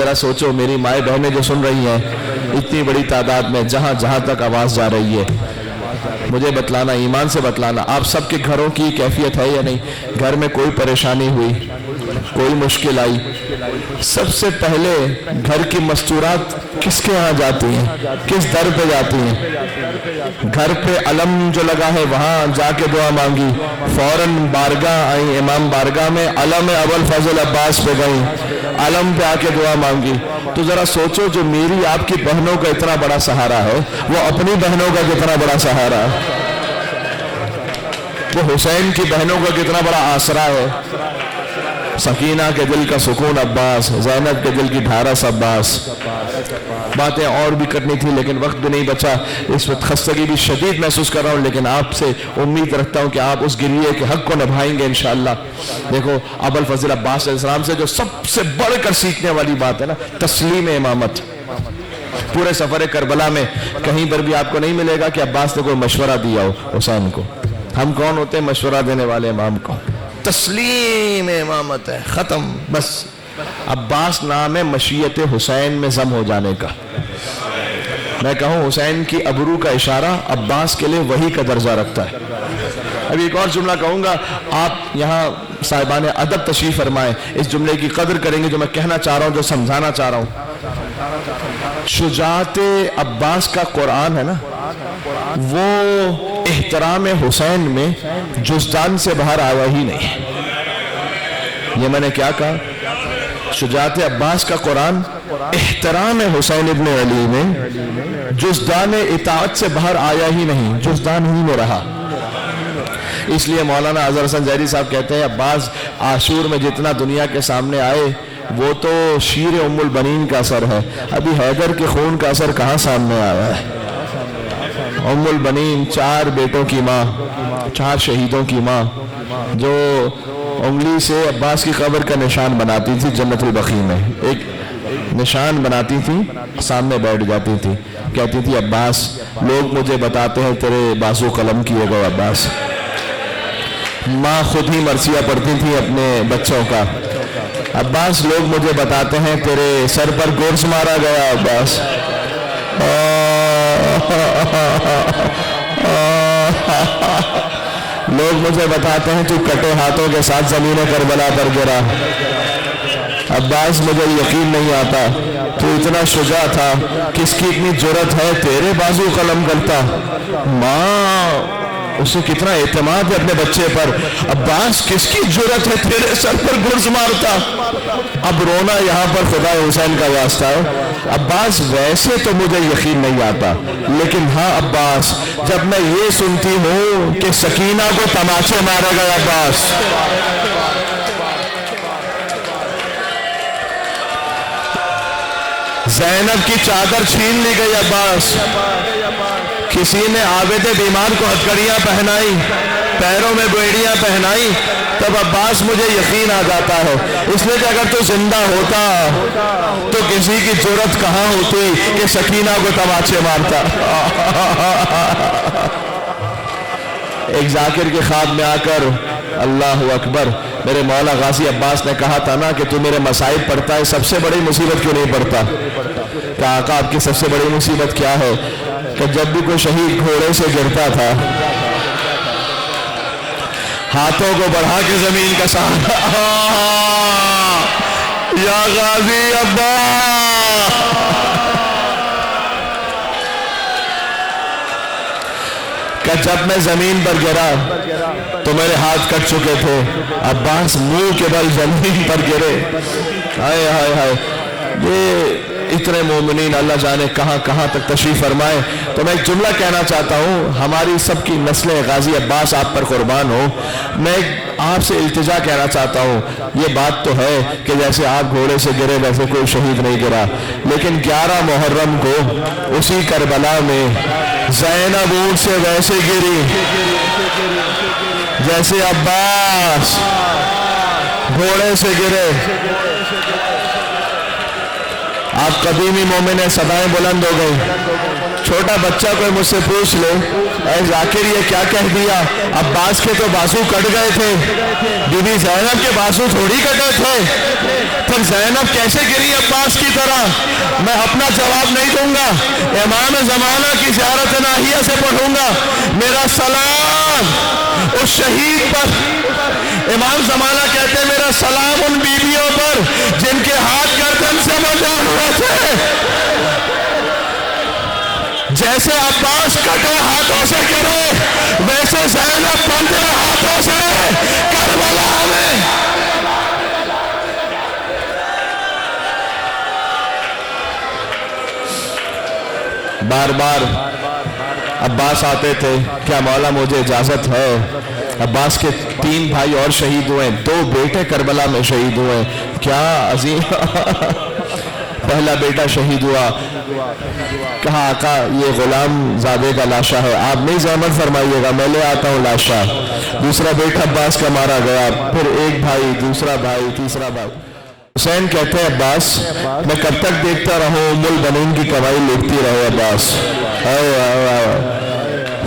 ذرا سوچو میری مائیں بہنیں جو سن رہی ہیں اتنی بڑی تعداد میں، جہاں جہاں تک آواز جا رہی ہے، مجھے بتلانا، ایمان سے بتلانا، آپ سب کے گھروں کی کیفیت ہے یا نہیں؟ گھر میں کوئی پریشانی ہوئی، کوئی مشکل آئی، سب سے پہلے گھر کی مستورات کس کے ہاں جاتی ہیں؟ کس در پہ جاتی ہیں؟ گھر پہ علم جو لگا ہے وہاں جا کے دعا مانگی، فوراً بارگاہ آئی، امام بارگاہ میں علم ابوالفضل عباس پہ گئی، علم پہ آ کے دعا مانگی۔ تو ذرا سوچو جو میری آپ کی بہنوں کا اتنا بڑا سہارا ہے، وہ اپنی بہنوں کا کتنا بڑا سہارا ہے، وہ حسین کی بہنوں کا کتنا بڑا آسرا ہے۔ سکینہ کے دل کا سکون عباس، زینب کے دل کی ڈھارس عباس۔ باتیں اور بھی کرنی تھی لیکن وقت بھی نہیں بچا، اس وقت خستگی بھی شدید محسوس کر رہا ہوں، لیکن آپ سے امید رکھتا ہوں کہ آپ اس گریے کے حق کو نبھائیں گے انشاءاللہ۔ دیکھو ابوالفضل عباس علیہ السلام سے جو سب سے بڑھ کر سیکھنے والی بات ہے نا، تسلیم امامت۔ پورے سفر کربلا میں کہیں پر بھی آپ کو نہیں ملے گا کہ عباس نے کوئی مشورہ دیا ہو حسین کو۔ ہم کون ہوتے ہیں مشورہ دینے والے امام کو؟ تسلیم امامت ہے، ختم، بس۔ عباس نام ہے مشیت حسین میں ضم ہو جانے کا۔ میں کہوں حسین کی ابرو کا اشارہ عباس کے لیے وحی کا درجہ رکھتا ہے۔ ابھی ایک اور جملہ کہوں گا، آپ یہاں صاحبان ادب تشریف فرمائیں، اس جملے کی قدر کریں گے جو میں کہنا چاہ رہا ہوں، جو سمجھانا چاہ رہا ہوں۔ شجاعت عباس کا قرآن ہے نا، وہ احترام حسین میں جزدان سے باہر آیا ہی نہیں۔ یہ میں نے کیا کہا؟ شجاعت عباس کا قرآن احترام حسین ابن علی میں جزدان اطاعت سے باہر آیا ہی نہیں، جزدان ہی میں رہا۔ اس لیے مولانا اظہر حسن ظاہری صاحب کہتے ہیں عباس عاشور میں جتنا دنیا کے سامنے آئے وہ تو شیر ام البنین کا اثر ہے، ابھی حیدر کے خون کا اثر کہاں سامنے آیا ہے؟ ام البنین 4 بیٹوں کی ماں، 4 شہیدوں کی ماں، جو انگلی سے عباس کی قبر کا نشان بناتی تھی جنت البقیع میں، ایک نشان بناتی تھی، سامنے بیٹھ جاتی تھی، کہتی تھی عباس لوگ مجھے بتاتے ہیں تیرے بازو قلم کیے گئے عباس۔ ماں خود ہی مرثیہ پڑھتی تھی اپنے بچوں کا، عباس لوگ مجھے بتاتے ہیں تیرے سر پر گورس مارا گیا عباس۔ لوگ مجھے بتاتے ہیں تو کٹے ہاتھوں کے ساتھ زمین کربلا پر گرا۔ عباس مجھے یقین نہیں آتا تو اتنا شجاع تھا، کس کی اتنی جرأت ہے تیرے بازو قلم کرتا؟ ماں اسے کتنا اعتماد ہے اپنے بچے پر، عباس کس کی جرأت ہے تیرے سر پر گرز مارتا؟ اب رونا یہاں پر خدا حسین کا واسطہ ہے۔ عباس ویسے تو مجھے یقین نہیں آتا، لیکن ہاں عباس جب میں یہ سنتی ہوں کہ سکینہ کو تماچے مارے گئے عباس، زینب کی چادر چھین لی گئی عباس، کسی نے عابد بیمار کو ہتھکڑیاں پہنائی، پیروں میں بیڑیاں پہنائی، تب عباس مجھے یقین آ جاتا ہے، اس لیے کہ اگر تو زندہ ہوتا تو کسی کی جرأت کہاں ہوتی کہ سکینہ کو تماچے مارتا۔ ایک ذاکر کے خواب میں آ کر اللہ اکبر، میرے مولا غازی عباس نے کہا تھا نا کہ تو میرے مصائب پڑھتا ہے، سب سے بڑی مصیبت کیوں نہیں پڑھتا؟ کہ آقا آپ کی سب سے بڑی مصیبت کیا ہے؟ کہ جب بھی کوئی شہید گھوڑے سے گرتا تھا ہاتھوں کو بڑھا کے زمین کا سہارا، یا غازی عباس، کہ جب میں زمین پر گرا تو میرے ہاتھ کٹ چکے تھے، عباس منہ کے بل زمین پر گرے۔ ہائے ہائے ہائے، یہ اتنے مومنین اللہ جانے کہاں کہاں تک تشریف فرمائے۔ تو میں ایک جملہ کہنا چاہتا ہوں، ہماری سب کی نسل غازی عباس آپ پر قربان ہو۔ میں آپ سے التجا کہنا چاہتا ہوں، یہ بات تو ہے کہ جیسے آپ گھوڑے سے گرے ویسے کوئی شہید نہیں گرا، لیکن 11 محرم کو اسی کربلا میں زینب اونٹ سے ویسے گری جیسے عباس گھوڑے سے گرے۔ آپ قدیمی مومن ہیں، صدائیں بلند ہو گئی۔ چھوٹا بچہ کوئی مجھ سے پوچھ لے، اے ذاکر یہ کیا کہہ دیا؟ عباس کے تو بازو کٹ گئے تھے، بی بی زینب کے بازو تھوڑی کٹے تھے۔ پھر زینب کیسے گری عباس کی طرح؟ میں اپنا جواب نہیں دوں گا، امام زمانہ کی زیارت ناہیہ سے پڑھوں گا، میرا سلام اس شہید پر۔ امام زمانہ کہتے ہیں میرا سلام ان بیویوں پر جن کے ہاتھ گردن سے مجا ہوئے تھے، جیسے عباس کٹے ہاتھوں سے گرے ویسے زینب بندے ہاتھوں سے کربلا میں۔ بار بار عباس آتے تھے، کیا مولا مجھے اجازت ہے؟ عباس کے 3 بھائی اور شہید ہوئے، 2 بیٹے کربلا میں شہید ہوئے، کیا عظیم پہلا بیٹا شہید ہوا، کہا آقا یہ غلام زادے کا لاشا ہے، آپ نہیں زحمت فرمائیے گا، میں لے آتا ہوں لاشا۔ دوسرا بیٹا عباس کا مارا گیا، پھر ایک بھائی، دوسرا بھائی، تیسرا بھائی۔ حسین کہتے ہیں عباس میں کب تک دیکھتا رہوں ام البنین کی کمائی لکھتی رہو عباس۔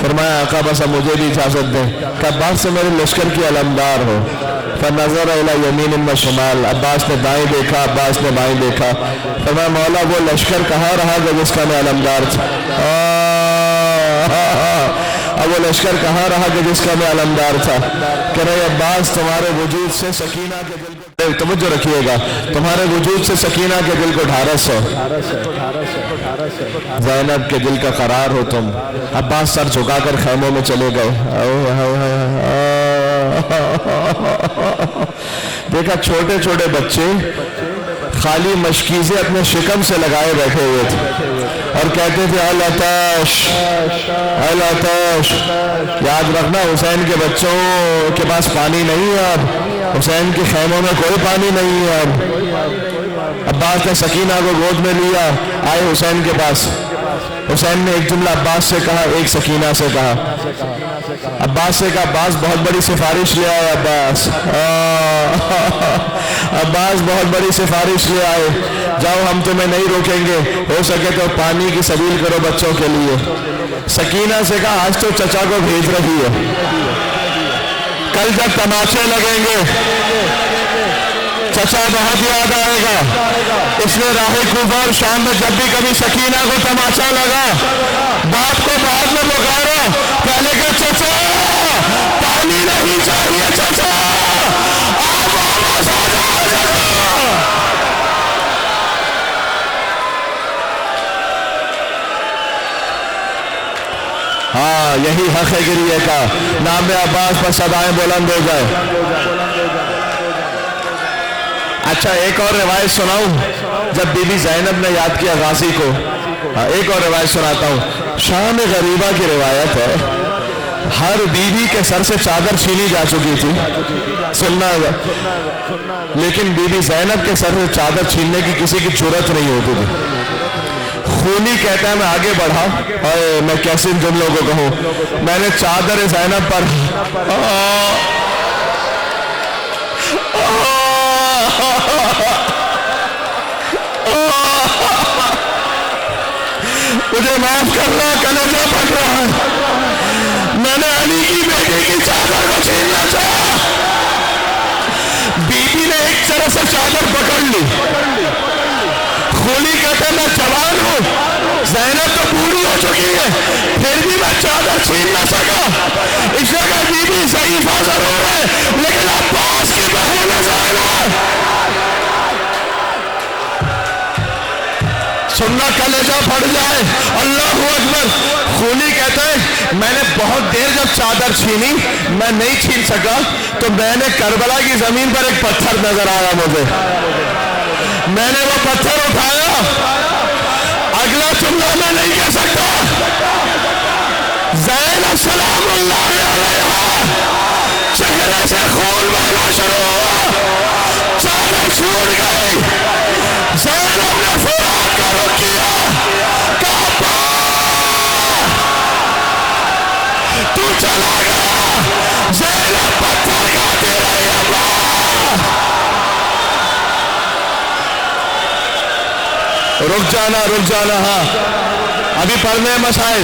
فرمایا آقا بس اب مجھے بھی اجازت دیں کہ عباس سے میرے لشکر کی علمدار ہو۔ فنظر الی یمین و شمال، عباس نے دائیں دیکھا، عباس نے بائیں دیکھا، فرمایا مولا وہ لشکر کہاں رہا گا جس کا میں علمدار تھا؟ اب وہ لشکر کہاں رہا گا جس کا میں علمدار تھا؟ کہ رہے عباس تمہارے وجود سے سکینہ کے دل کو، توجہ رکھیے گا، تمہارے وجود سے سکینہ کے دل کو ڈھارس ہو، زینب کے دل کا قرار ہو تم۔ عباس سر جھکا کر خیموں میں چلے گئے۔ دیکھا چھوٹے چھوٹے بچے خالی مشکیزیں اپنے شکم سے لگائے بیٹھے ہوئے تھے اور کہتے تھے العطش العطش۔ یاد رکھنا حسین کے بچوں کے پاس پانی نہیں ہے، اب حسین کے خیموں میں کوئی پانی نہیں ہے۔ اب عباس نے سکینہ کو گود میں لیا، آئے حسین کے پاس، حسین نے ایک جملہ عباس سے کہا، ایک سکینہ سے کہا۔ عباس سے کہا عباس بہت بڑی سفارش لے آئے، عباس عباس بہت بڑی سفارش لے آئے، جاؤ ہم تمہیں نہیں روکیں گے، ہو سکے تو پانی کی سبیل کرو بچوں کے لیے۔ سکینہ سے کہا آج تو چچا کو بھیج رہی ہے، کل جب تماشے لگیں گے چچا بہت یاد آئے گا، اس نے راہ کوفہ اور شام میں جب بھی کبھی سکینہ کو تماشا لگا باپ کو بعد میں پکارا، پہلے کہ چچا پانی نہیں چاہیے، چچا آپ واپس آ جاؤ۔ ہاں یہی حق ہے گریے کا، نام عباس پر صدائیں بلند ہو جائے۔ اچھا ایک اور روایت سناؤں، جب بی بی زینب نے یاد کیا غازی کو، ایک اور روایت سناتا ہوں، شام غریبہ کی روایت ہے، ہر بیوی کے سر سے چادر چھینی جا چکی تھی، سننا ہوگا، لیکن بی بی زینب کے سر سے چادر چھیننے کی کسی کی جرأت نہیں ہوتی تھی۔ خونی کہتا ہے میں آگے بڑھا اور میں کیسے ان جملوں کو کہوں، میں نے چادر زینب پر مجھے معاف کرنا، کلیجہ پھٹ رہا ہے، میں نے علی کی بیٹی کی چادر کو چھیننا چاہا، بی بی نے ایک طرح سے چادر پکڑ لی، خولی کہتے میں جوان ہوں، زینب تو بوڑھی ہو چکی ہے، پھر بھی میں چادر چھین نہ سکا، اس جگہ بی بی ضعیفہ ضرور ہے لیکن عباس کی بہن زینب، سننا کلیجہ پھٹ جائے، اللہ اکبر۔ خولی کہتا ہے میں نے بہت دیر جب چادر چھینی میں نہیں چھین سکا تو میں نے کربلا کی زمین پر ایک پتھر نظر آیا مجھے، میں نے وہ پتھر اٹھایا، اگلا جملہ میں نہیں کہہ سکتا، زینب سلام اللہ علیہا چہرے سے خون بہنا شروع ہوا، چادر چھوٹ گئی، زینب نے فریاد کا رخ کیا، کعبہ تو چلا گیا، زینب پتھر کھاتے رہے، رک جانا ہاں ابھی پڑھنے مسائل،